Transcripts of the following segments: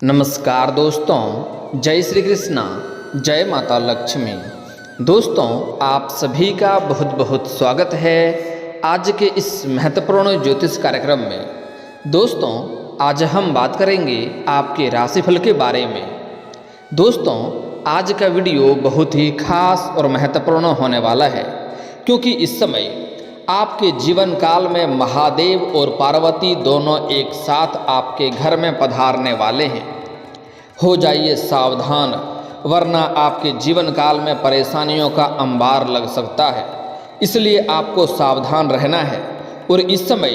नमस्कार दोस्तों, जय श्री कृष्णा, जय माता लक्ष्मी। दोस्तों, आप सभी का बहुत बहुत स्वागत है आज के इस महत्वपूर्ण ज्योतिष कार्यक्रम में। दोस्तों, आज हम बात करेंगे आपके राशिफल के बारे में। दोस्तों, आज का वीडियो बहुत ही खास और महत्वपूर्ण होने वाला है, क्योंकि इस समय आपके जीवन काल में महादेव और पार्वती दोनों एक साथ आपके घर में पधारने वाले हैं। हो जाइए सावधान, वरना आपके जीवन काल में परेशानियों का अंबार लग सकता है। इसलिए आपको सावधान रहना है। और इस समय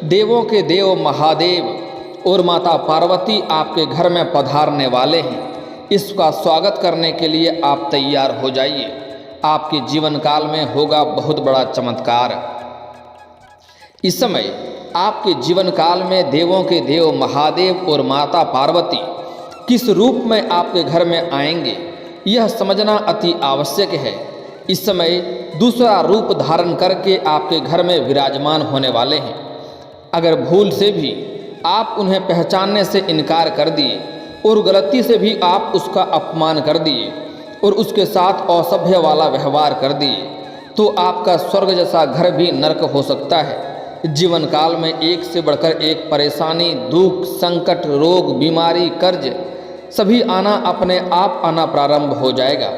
देवों के देव महादेव और माता पार्वती आपके घर में पधारने वाले हैं। इसका स्वागत करने के लिए आप तैयार हो जाइए। आपके जीवन काल में होगा बहुत बड़ा चमत्कार। इस समय आपके जीवन काल में देवों के देव महादेव और माता पार्वती किस रूप में आपके घर में आएंगे, यह समझना अति आवश्यक है। इस समय दूसरा रूप धारण करके आपके घर में विराजमान होने वाले हैं। अगर भूल से भी आप उन्हें पहचानने से इनकार कर दिए और गलती से भी आप उसका अपमान कर दिए और उसके साथ असभ्य वाला व्यवहार कर दिए, तो आपका स्वर्ग जैसा घर भी नरक हो सकता है। जीवन काल में एक से बढ़कर एक परेशानी, दुख, संकट, रोग, बीमारी, कर्ज सभी अपने आप आना प्रारंभ हो जाएगा।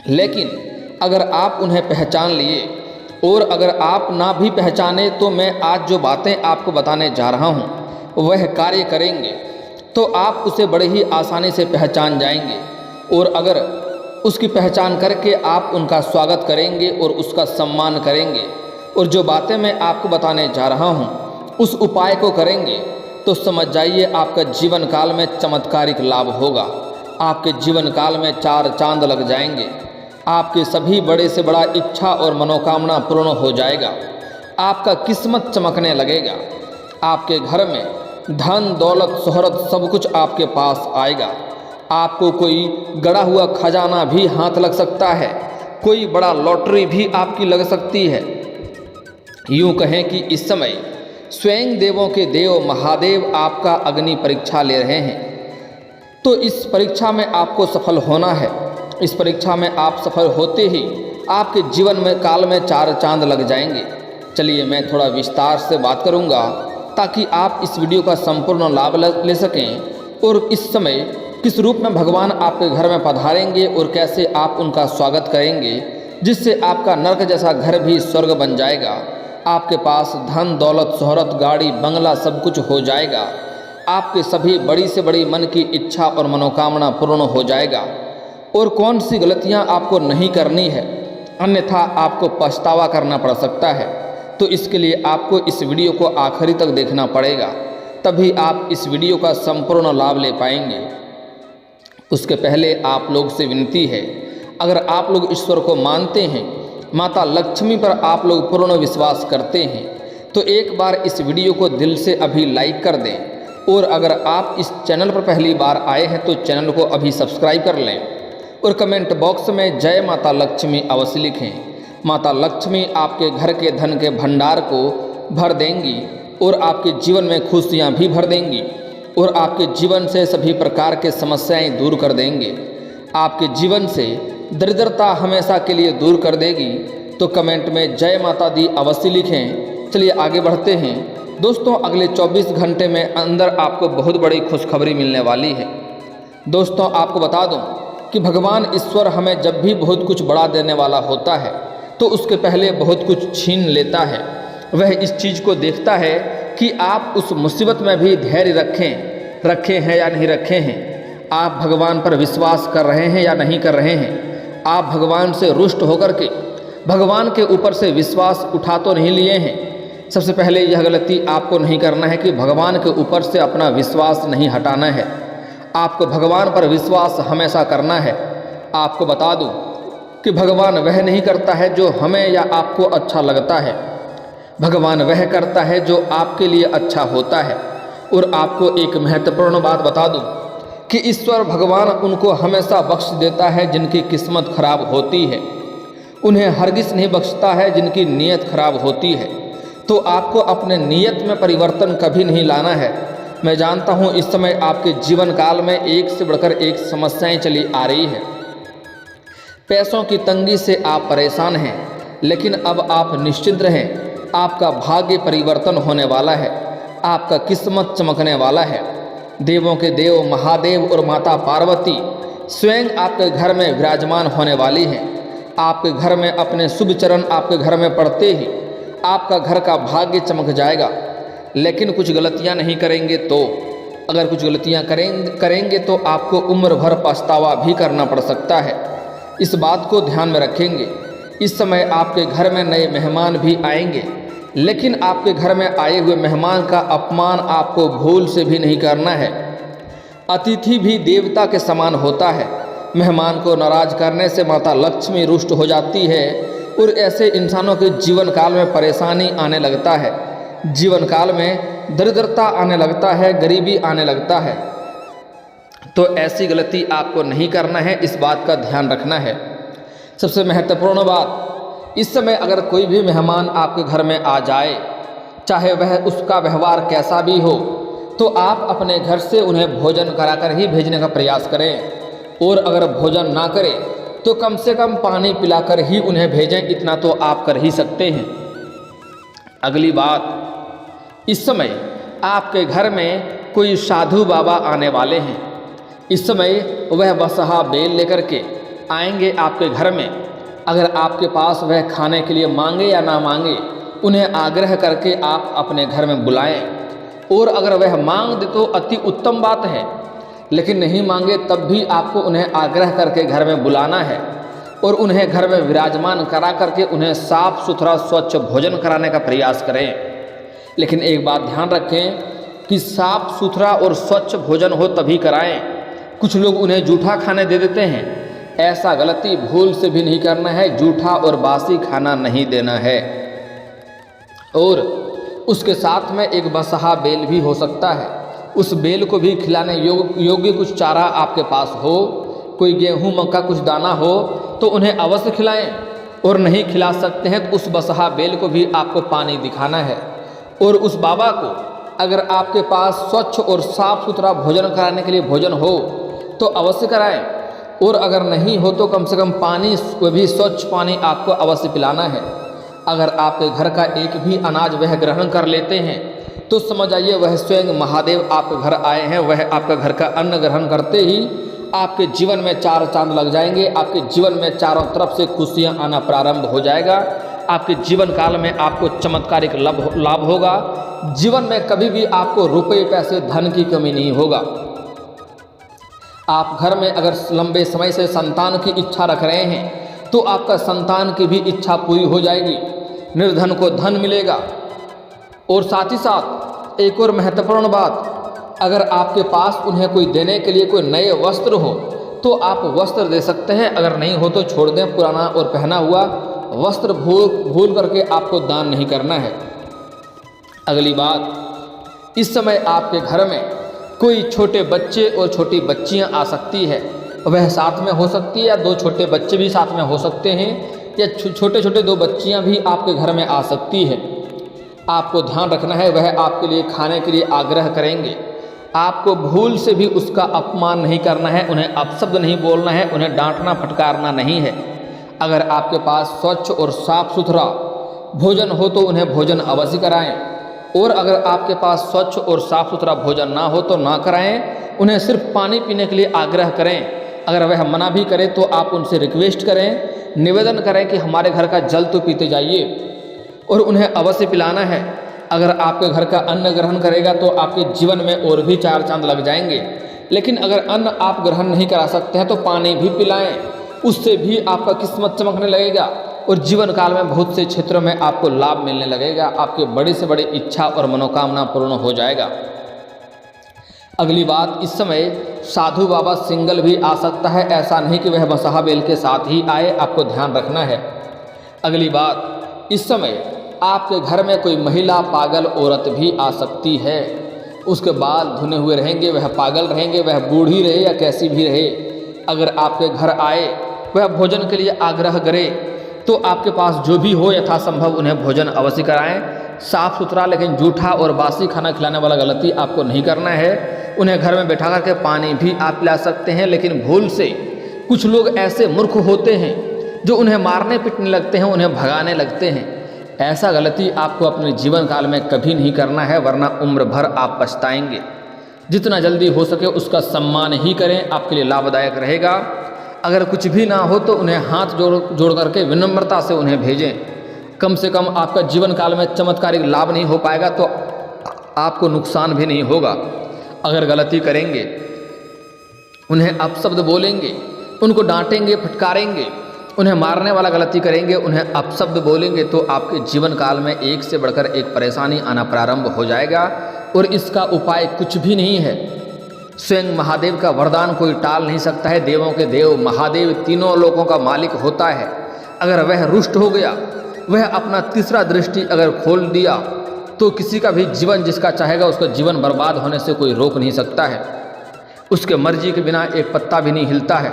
लेकिन अगर आप उन्हें पहचान लिए और अगर आप ना भी पहचाने, तो मैं आज जो बातें आपको बताने जा रहा हूँ वह कार्य करेंगे, तो आप उसे बड़े ही आसानी से पहचान जाएंगे। और अगर उसकी पहचान करके आप उनका स्वागत करेंगे और उसका सम्मान करेंगे और जो बातें मैं आपको बताने जा रहा हूँ उस उपाय को करेंगे, तो समझ जाइए आपका जीवन काल में चमत्कारिक लाभ होगा। आपके जीवन काल में चार चांद लग जाएंगे। आपके सभी बड़े से बड़ा इच्छा और मनोकामना पूर्ण हो जाएगा। आपका किस्मत चमकने लगेगा। आपके घर में धन, दौलत, शोहरत सब कुछ आपके पास आएगा। आपको कोई गड़ा हुआ खजाना भी हाथ लग सकता है। कोई बड़ा लॉटरी भी आपकी लग सकती है। यूँ कहें कि इस समय स्वयं देवों के देव महादेव आपका अग्नि परीक्षा ले रहे हैं। तो इस परीक्षा में आपको सफल होना है। इस परीक्षा में आप सफल होते ही आपके जीवन में काल में चार चांद लग जाएंगे। चलिए मैं थोड़ा विस्तार से बात करूंगा, ताकि आप इस वीडियो का संपूर्ण लाभ ले सकें। और इस समय किस रूप में भगवान आपके घर में पधारेंगे और कैसे आप उनका स्वागत करेंगे, जिससे आपका नरक जैसा घर भी स्वर्ग बन जाएगा। आपके पास धन, दौलत, शोहरत, गाड़ी, बंगला सब कुछ हो जाएगा। आपके सभी बड़ी से बड़ी मन की इच्छा और मनोकामना पूर्ण हो जाएगा। और कौन सी गलतियां आपको नहीं करनी है, अन्यथा आपको पछतावा करना पड़ सकता है। तो इसके लिए आपको इस वीडियो को आखिरी तक देखना पड़ेगा, तभी आप इस वीडियो का संपूर्ण लाभ ले पाएंगे। उसके पहले आप लोग से विनती है, अगर आप लोग ईश्वर को मानते हैं, माता लक्ष्मी पर आप लोग पूर्ण विश्वास करते हैं, तो एक बार इस वीडियो को दिल से अभी लाइक कर दें। और अगर आप इस चैनल पर पहली बार आए हैं तो चैनल को अभी सब्सक्राइब कर लें और कमेंट बॉक्स में जय माता लक्ष्मी अवश्य लिखें। माता लक्ष्मी आपके घर के धन के भंडार को भर देंगी और आपके जीवन में खुशियाँ भी भर देंगी और आपके जीवन से सभी प्रकार के समस्याएं दूर कर देंगे। आपके जीवन से दरिद्रता हमेशा के लिए दूर कर देगी। तो कमेंट में जय माता दी अवश्य लिखें। चलिए आगे बढ़ते हैं। दोस्तों, अगले 24 घंटे में अंदर आपको बहुत बड़ी खुशखबरी मिलने वाली है। दोस्तों, आपको बता दूं कि भगवान ईश्वर हमें जब भी बहुत कुछ बड़ा देने वाला होता है, तो उसके पहले बहुत कुछ छीन लेता है। वह इस चीज़ को देखता है कि आप उस मुसीबत में भी धैर्य रखे हैं या नहीं रखे हैं। आप भगवान पर विश्वास कर रहे हैं या नहीं कर रहे हैं। आप भगवान से रुष्ट होकर के भगवान के ऊपर से विश्वास उठा तो नहीं लिए हैं। सबसे पहले यह गलती आपको नहीं करना है कि भगवान के ऊपर से अपना विश्वास नहीं हटाना है। आपको भगवान पर विश्वास हमेशा करना है। आपको बता दूं कि भगवान वह नहीं करता है जो हमें या आपको अच्छा लगता है। भगवान वह करता है जो आपके लिए अच्छा होता है। और आपको एक महत्वपूर्ण बात बता दूं कि ईश्वर भगवान उनको हमेशा बख्श देता है जिनकी किस्मत खराब होती है। उन्हें हरगिज़ नहीं बख्शता है जिनकी नीयत खराब होती है। तो आपको अपने नीयत में परिवर्तन कभी नहीं लाना है। मैं जानता हूँ इस समय आपके जीवन काल में एक से बढ़कर एक समस्याएं चली आ रही है। पैसों की तंगी से आप परेशान हैं, लेकिन अब आप निश्चिंत रहें, आपका भाग्य परिवर्तन होने वाला है, आपका किस्मत चमकने वाला है। देवों के देव महादेव और माता पार्वती स्वयं आपके घर में विराजमान होने वाली हैं। आपके घर में अपने शुभ चरण आपके घर में पड़ते ही आपका घर का भाग्य चमक जाएगा। लेकिन कुछ गलतियां नहीं करेंगे तो, अगर कुछ गलतियां करेंगे तो आपको उम्र भर पछतावा भी करना पड़ सकता है। इस बात को ध्यान में रखेंगे। इस समय आपके घर में नए मेहमान भी आएंगे, लेकिन आपके घर में आए हुए मेहमान का अपमान आपको भूल से भी नहीं करना है। अतिथि भी देवता के समान होता है। मेहमान को नाराज करने से माता लक्ष्मी रुष्ट हो जाती है और ऐसे इंसानों के जीवन काल में परेशानी आने लगता है, जीवन काल में दरिद्रता आने लगता है, गरीबी आने लगता है। तो ऐसी गलती आपको नहीं करना है, इस बात का ध्यान रखना है। सबसे महत्वपूर्ण बात, इस समय अगर कोई भी मेहमान आपके घर में आ जाए, चाहे वह उसका व्यवहार कैसा भी हो, तो आप अपने घर से उन्हें भोजन कराकर ही भेजने का प्रयास करें। और अगर भोजन ना करें तो कम से कम पानी पिलाकर ही उन्हें भेजें, इतना तो आप कर ही सकते हैं। अगली बात, इस समय आपके घर में कोई साधु बाबा आने वाले हैं। इस समय वह बसहा बेल लेकर के आएंगे आपके घर में। अगर आपके पास वह खाने के लिए मांगे या ना मांगे, उन्हें आग्रह करके आप अपने घर में बुलाएं। और अगर वह मांग दे तो अति उत्तम बात है, लेकिन नहीं मांगे तब भी आपको उन्हें आग्रह करके घर में बुलाना है और उन्हें घर में विराजमान करा करके उन्हें साफ सुथरा स्वच्छ भोजन कराने का प्रयास करें। लेकिन एक बात ध्यान रखें कि साफ सुथरा और स्वच्छ भोजन हो तभी कराएं। कुछ लोग उन्हें जूठा खाने दे देते हैं, ऐसा गलती भूल से भी नहीं करना है। जूठा और बासी खाना नहीं देना है। और उसके साथ में एक बसहा बेल भी हो सकता है, उस बेल को भी खिलाने योग्य कुछ चारा आपके पास हो, कोई गेहूं मक्का कुछ दाना हो तो उन्हें अवश्य खिलाएं। और नहीं खिला सकते हैं तो उस बसहा बेल को भी आपको पानी दिखाना है। और उस बाबा को अगर आपके पास स्वच्छ और साफ सुथरा भोजन कराने के लिए भोजन हो तो अवश्य कराएं। और अगर नहीं हो तो कम से कम पानी, को भी स्वच्छ पानी आपको अवश्य पिलाना है। अगर आपके घर का एक भी अनाज वह ग्रहण कर लेते हैं तो समझ आइए वह स्वयं महादेव आपके घर आए हैं। वह आपका घर का अन्न ग्रहण करते ही आपके जीवन में चार चांद लग जाएंगे। आपके जीवन में चारों तरफ से खुशियां आना प्रारंभ हो जाएगा। आपके जीवन काल में आपको चमत्कारिक लाभ होगा। जीवन में कभी भी आपको रुपये पैसे धन की कमी नहीं होगा। आप घर में अगर लंबे समय से संतान की इच्छा रख रहे हैं तो आपका संतान की भी इच्छा पूरी हो जाएगी। निर्धन को धन मिलेगा। और साथ ही साथ एक और महत्वपूर्ण बात, अगर आपके पास उन्हें कोई देने के लिए कोई नए वस्त्र हो तो आप वस्त्र दे सकते हैं। अगर नहीं हो तो छोड़ दें, पुराना और पहना हुआ वस्त्र भूल करके आपको दान नहीं करना है। अगली बात, इस समय आपके घर में कोई छोटे बच्चे और छोटी बच्चियां आ सकती है। वह साथ में हो सकती है या दो छोटे बच्चे भी साथ में हो सकते हैं, या छोटे छोटे दो बच्चियां भी आपके घर में आ सकती है। आपको ध्यान रखना है, वह आपके लिए खाने के लिए आग्रह करेंगे। आपको भूल से भी उसका अपमान नहीं करना है, उन्हें अपशब्द नहीं बोलना है, उन्हें डांटना फटकारना नहीं है। अगर आपके पास स्वच्छ और साफ सुथरा भोजन हो तो उन्हें भोजन अवश्य कराएं। और अगर आपके पास स्वच्छ और साफ सुथरा भोजन ना हो तो ना कराएं, उन्हें सिर्फ पानी पीने के लिए आग्रह करें। अगर वह मना भी करे तो आप उनसे रिक्वेस्ट करें, निवेदन करें कि हमारे घर का जल तो पीते जाइए, और उन्हें अवश्य पिलाना है। अगर आपके घर का अन्न ग्रहण करेगा तो आपके जीवन में और भी चार चांद लग जाएंगे। लेकिन अगर अन्न आप ग्रहण नहीं करा सकते हैं तो पानी भी पिलाएं, उससे भी आपका किस्मत चमकने लगेगा और जीवन काल में बहुत से क्षेत्रों में आपको लाभ मिलने लगेगा। आपके बड़ी से बड़ी इच्छा और मनोकामना पूर्ण हो जाएगा। अगली बात, इस समय साधु बाबा सिंगल भी आ सकता है, ऐसा नहीं कि वह बसहा बेल के साथ ही आए, आपको ध्यान रखना है। अगली बात, इस समय आपके घर में कोई महिला पागल औरत भी आ सकती है। उसके बाल धुने हुए रहेंगे, वह पागल रहेंगे, वह बूढ़ी रहे या कैसी भी रहे। अगर आपके घर आए, वह भोजन के लिए आग्रह करे तो आपके पास जो भी हो यथासंभव उन्हें भोजन अवश्य कराएं। साफ़ सुथरा लेकिन जूठा और बासी खाना खिलाने वाला गलती आपको नहीं करना है। उन्हें घर में बैठा करके पानी भी आप पिला सकते हैं, लेकिन भूल से कुछ लोग ऐसे मूर्ख होते हैं जो उन्हें मारने पीटने लगते हैं, उन्हें भगाने लगते हैं। ऐसा गलती आपको अपने जीवन काल में कभी नहीं करना है, वरना उम्र भर आप पछताएंगे। जितना जल्दी हो सके उसका सम्मान ही करें, आपके लिए लाभदायक रहेगा। अगर कुछ भी ना हो तो उन्हें हाथ जोड़ करके विनम्रता से उन्हें भेजें। कम से कम आपका जीवन काल में चमत्कारिक लाभ नहीं हो पाएगा तो आपको नुकसान भी नहीं होगा। अगर गलती करेंगे, उन्हें अपशब्द बोलेंगे, उनको डांटेंगे, फटकारेंगे, उन्हें मारने वाला गलती करेंगे, उन्हें अपशब्द बोलेंगे तो आपके जीवन काल में एक से बढ़कर एक परेशानी आना प्रारंभ हो जाएगा और इसका उपाय कुछ भी नहीं है। स्वयं महादेव का वरदान कोई टाल नहीं सकता है। देवों के देव महादेव तीनों लोकों का मालिक होता है। अगर वह रुष्ट हो गया, वह अपना तीसरा दृष्टि अगर खोल दिया तो किसी का भी जीवन जिसका चाहेगा उसका जीवन बर्बाद होने से कोई रोक नहीं सकता है। उसके मर्जी के बिना एक पत्ता भी नहीं हिलता है।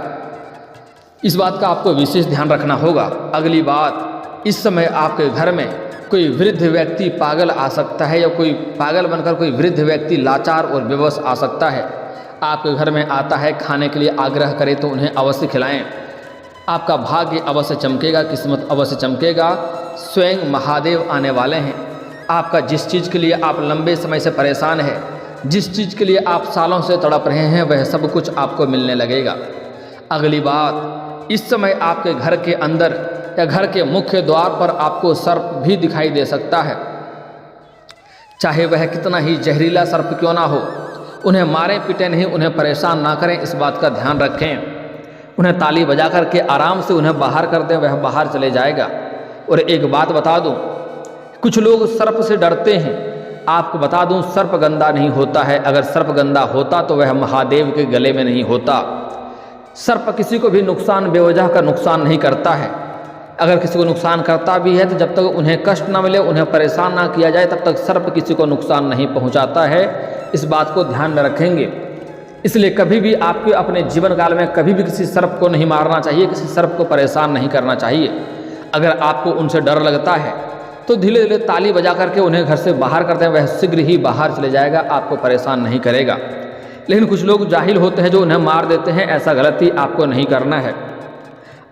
इस बात का आपको विशेष ध्यान रखना होगा। अगली बात, इस समय आपके घर में कोई वृद्ध व्यक्ति पागल आ सकता है या कोई पागल बनकर कोई वृद्ध व्यक्ति लाचार और बेबस आ सकता है। आपके घर में आता है, खाने के लिए आग्रह करे तो उन्हें अवश्य खिलाएं। आपका भाग्य अवश्य चमकेगा, किस्मत अवश्य चमकेगा। स्वयं महादेव आने वाले हैं। आपका जिस चीज़ के लिए आप लंबे समय से परेशान हैं, जिस चीज़ के लिए आप सालों से तड़प रहे हैं, वह सब कुछ आपको मिलने लगेगा। अगली बात, इस समय आपके घर के अंदर या घर के मुख्य द्वार पर आपको सर्प भी दिखाई दे सकता है। चाहे वह कितना ही जहरीला सर्प क्यों ना हो, उन्हें मारें पीटें नहीं, उन्हें परेशान ना करें, इस बात का ध्यान रखें। उन्हें ताली बजा करके आराम से उन्हें बाहर कर दें, वह बाहर चले जाएगा। और एक बात बता दूं, कुछ लोग सर्प से डरते हैं। आपको बता दूं, सर्प गंदा नहीं होता है। अगर सर्प गंदा होता तो वह महादेव के गले में नहीं होता। सर्प किसी को भी नुकसान बेवजह का नुकसान नहीं करता है। अगर किसी को नुकसान करता भी है तो जब तक उन्हें कष्ट ना मिले, उन्हें परेशान ना किया जाए, तब तक सर्प किसी को नुकसान नहीं पहुंचाता है। इस बात को ध्यान में रखेंगे। इसलिए कभी भी आपके अपने जीवन काल में कभी भी किसी सर्प को नहीं मारना चाहिए, किसी सर्प को परेशान नहीं करना चाहिए। अगर आपको उनसे डर लगता है तो धीरे धीरे ताली बजा करके उन्हें घर से बाहर करते हैं, वह शीघ्र ही बाहर चले जाएगा, आपको परेशान नहीं करेगा। लेकिन कुछ लोग जाहिल होते हैं जो उन्हें मार देते हैं, ऐसा गलती आपको नहीं करना है।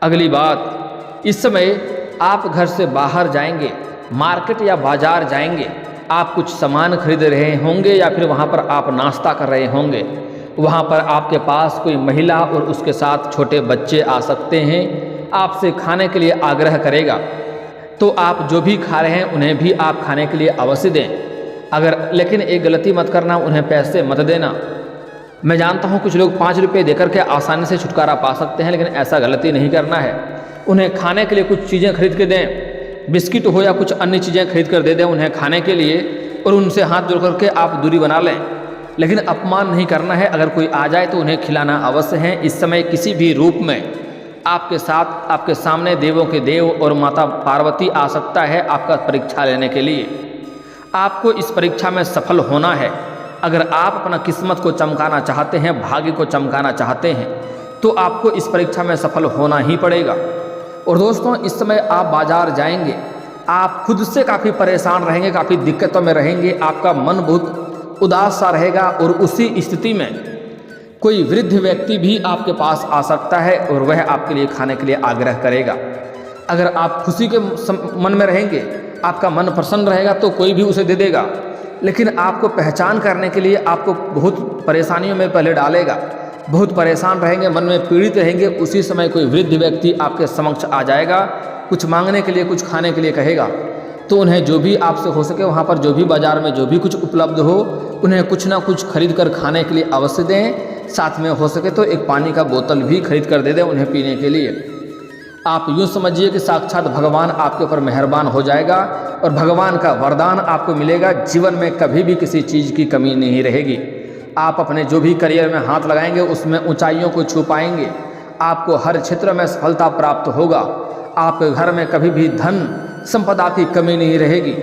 अगली बात, इस समय आप घर से बाहर जाएंगे, मार्केट या बाजार जाएंगे, आप कुछ सामान खरीद रहे होंगे या फिर वहाँ पर आप नाश्ता कर रहे होंगे। वहाँ पर आपके पास कोई महिला और उसके साथ छोटे बच्चे आ सकते हैं। आपसे खाने के लिए आग्रह करेगा तो आप जो भी खा रहे हैं उन्हें भी आप खाने के लिए अवश्य दें। लेकिन एक गलती मत करना, उन्हें पैसे मत देना। मैं जानता हूँ कुछ लोग 5 रुपये देकर के आसानी से छुटकारा पा सकते हैं, लेकिन ऐसा गलती नहीं करना है। उन्हें खाने के लिए कुछ चीज़ें खरीद के दें, बिस्किट हो या कुछ अन्य चीज़ें खरीद कर दे दें उन्हें खाने के लिए, और उनसे हाथ जोड़ करके आप दूरी बना लें। लेकिन अपमान नहीं करना है। अगर कोई आ जाए तो उन्हें खिलाना अवश्य है। इस समय किसी भी रूप में आपके साथ, आपके सामने देवों के देव और माता पार्वती आ सकता है आपका परीक्षा लेने के लिए। आपको इस परीक्षा में सफल होना है। अगर आप अपना किस्मत को चमकाना चाहते हैं, भाग्य को चमकाना चाहते हैं, तो आपको इस परीक्षा में सफल होना ही पड़ेगा। और दोस्तों, इस समय आप बाजार जाएंगे, आप खुद से काफ़ी परेशान रहेंगे, काफ़ी दिक्कतों में रहेंगे, आपका मन बहुत उदास सा रहेगा। और उसी स्थिति में कोई वृद्ध व्यक्ति भी आपके पास आ सकता है और वह आपके लिए खाने के लिए आग्रह करेगा। अगर आप खुशी के मन में रहेंगे, आपका मन प्रसन्न रहेगा, तो कोई भी उसे दे देगा। लेकिन आपको पहचान करने के लिए आपको बहुत परेशानियों में पहले डालेगा, बहुत परेशान रहेंगे, मन में पीड़ित रहेंगे। उसी समय कोई वृद्ध व्यक्ति आपके समक्ष आ जाएगा, कुछ मांगने के लिए, कुछ खाने के लिए कहेगा। तो उन्हें जो भी आपसे हो सके, वहाँ पर जो भी बाज़ार में जो भी कुछ उपलब्ध हो, उन्हें कुछ ना कुछ खरीद कर खाने के लिए अवश्य दें। साथ में हो सके तो एक पानी का बोतल भी खरीद कर दे दें उन्हें पीने के लिए। आप यूँ समझिए कि साक्षात भगवान आपके ऊपर मेहरबान हो जाएगा और भगवान का वरदान आपको मिलेगा। जीवन में कभी भी किसी चीज़ की कमी नहीं रहेगी। आप अपने जो भी करियर में हाथ लगाएंगे उसमें ऊंचाइयों को छू पाएंगे। आपको हर क्षेत्र में सफलता प्राप्त होगा। आपके घर में कभी भी धन संपदा की कमी नहीं रहेगी।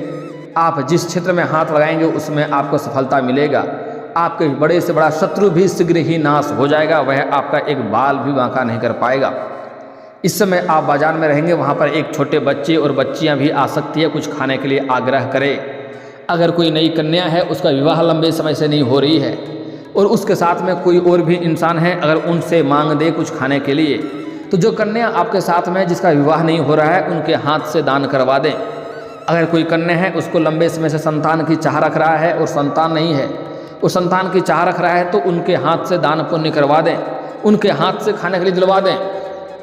आप जिस क्षेत्र में हाथ लगाएंगे उसमें आपको सफलता मिलेगा। आपके बड़े से बड़ा शत्रु भी शीघ्र ही नाश हो जाएगा, वह आपका एक बाल भी बांका नहीं कर पाएगा। इस समय आप बाजार में रहेंगे, वहाँ पर एक छोटे बच्चे और बच्चियाँ भी आ सकती है, कुछ खाने के लिए आग्रह करें। अगर कोई नई कन्या है, उसका विवाह लंबे समय से नहीं हो रही है और उसके साथ में कोई और भी इंसान है, अगर उनसे मांग दे कुछ खाने के लिए, तो जो कन्या आपके साथ में जिसका विवाह नहीं हो रहा है, उनके हाथ से दान करवा दें। अगर कोई कन्या है, उसको लंबे समय से संतान की चाह रख रहा है और संतान नहीं है, वो संतान की चाह रख रहा है, तो उनके हाथ से दान पुण्य करवा दें, उनके हाथ से खाने के लिए दिलवा दें।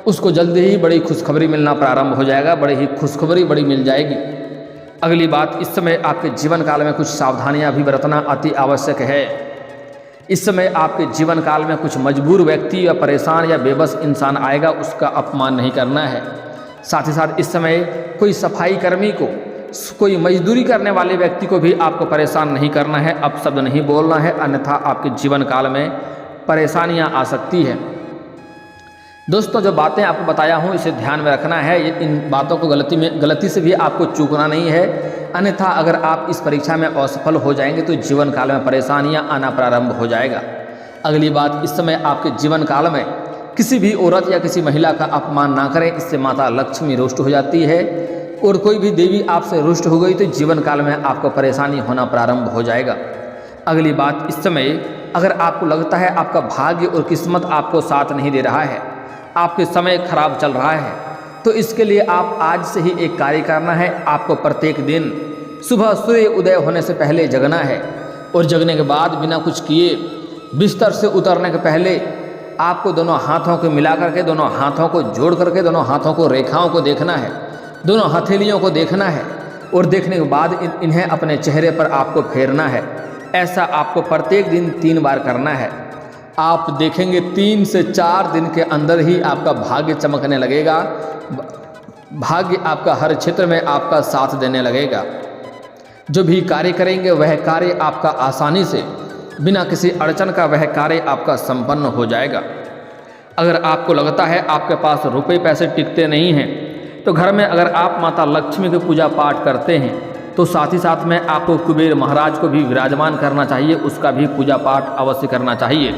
उसको जल्दी ही बड़ी खुशखबरी मिलना प्रारंभ हो जाएगा, बड़ी ही खुशखबरी बड़ी मिल जाएगी। अगली बात, इस समय आपके जीवन काल में कुछ सावधानियां भी बरतना अति आवश्यक है। इस समय आपके जीवन काल में कुछ मजबूर व्यक्ति या परेशान या बेबस इंसान आएगा, उसका अपमान नहीं करना है। साथ ही साथ इस समय कोई सफाई कर्मी को, कोई मजदूरी करने वाले व्यक्ति को भी आपको परेशान नहीं करना है, अपशब्द नहीं बोलना है, अन्यथा आपके जीवन काल में परेशानियां आ सकती है। दोस्तों, जो बातें आपको बताया हूँ इसे ध्यान में रखना है, ये इन बातों को गलती से भी आपको चूकना नहीं है, अन्यथा अगर आप इस परीक्षा में असफल हो जाएंगे तो जीवन काल में परेशानियां आना प्रारंभ हो जाएगा। अगली बात, इस समय आपके जीवन काल में किसी भी औरत या किसी महिला का अपमान ना करें, इससे माता लक्ष्मी रुष्ट हो जाती है और कोई भी देवी आपसे रुष्ट हो गई तो जीवन काल में आपको परेशानी होना प्रारंभ हो जाएगा। अगली बात, इस समय अगर आपको लगता है आपका भाग्य और किस्मत आपको साथ नहीं दे रहा है, आपके समय खराब चल रहा है, तो इसके लिए आप आज से ही एक कार्य करना है। आपको प्रत्येक दिन सुबह सूर्य उदय होने से पहले जगना है और जगने के बाद बिना कुछ किए बिस्तर से उतरने के पहले आपको दोनों हाथों को मिला करके, दोनों हाथों को जोड़ करके, दोनों हाथों को रेखाओं को देखना है, दोनों हथेलियों को देखना है और देखने के बाद इन्हें अपने चेहरे पर आपको फेरना है। ऐसा आपको प्रत्येक दिन 3 बार करना है। आप देखेंगे 3 से 4 दिन के अंदर ही आपका भाग्य चमकने लगेगा, भाग्य आपका हर क्षेत्र में आपका साथ देने लगेगा। जो भी कार्य करेंगे वह कार्य आपका आसानी से, बिना किसी अड़चन का वह कार्य आपका संपन्न हो जाएगा। अगर आपको लगता है आपके पास रुपए पैसे टिकते नहीं हैं, तो घर में अगर आप माता लक्ष्मी की पूजा पाठ करते हैं तो साथ ही साथ में आपको कुबेर महाराज को भी विराजमान करना चाहिए, उसका भी पूजा पाठ अवश्य करना चाहिए।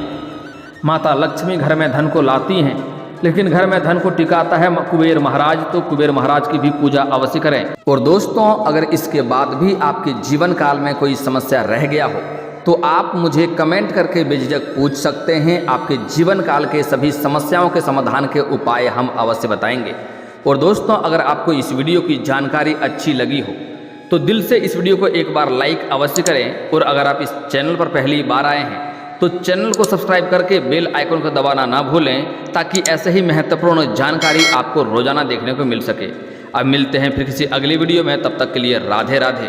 माता लक्ष्मी घर में धन को लाती हैं, लेकिन घर में धन को टिकाता है कुबेर महाराज, तो कुबेर महाराज की भी पूजा अवश्य करें। और दोस्तों, अगर इसके बाद भी आपके जीवन काल में कोई समस्या रह गया हो तो आप मुझे कमेंट करके बेझिझक पूछ सकते हैं। आपके जीवन काल के सभी समस्याओं के समाधान के उपाय हम अवश्य बताएंगे। और दोस्तों, अगर आपको इस वीडियो की जानकारी अच्छी लगी हो तो दिल से इस वीडियो को एक बार लाइक अवश्य करें। और अगर आप इस चैनल पर पहली बार आए हैं तो चैनल को सब्सक्राइब करके बेल आइकन को दबाना ना भूलें, ताकि ऐसे ही महत्वपूर्ण जानकारी आपको रोजाना देखने को मिल सके। अब मिलते हैं फिर किसी अगली वीडियो में, तब तक के लिए राधे राधे।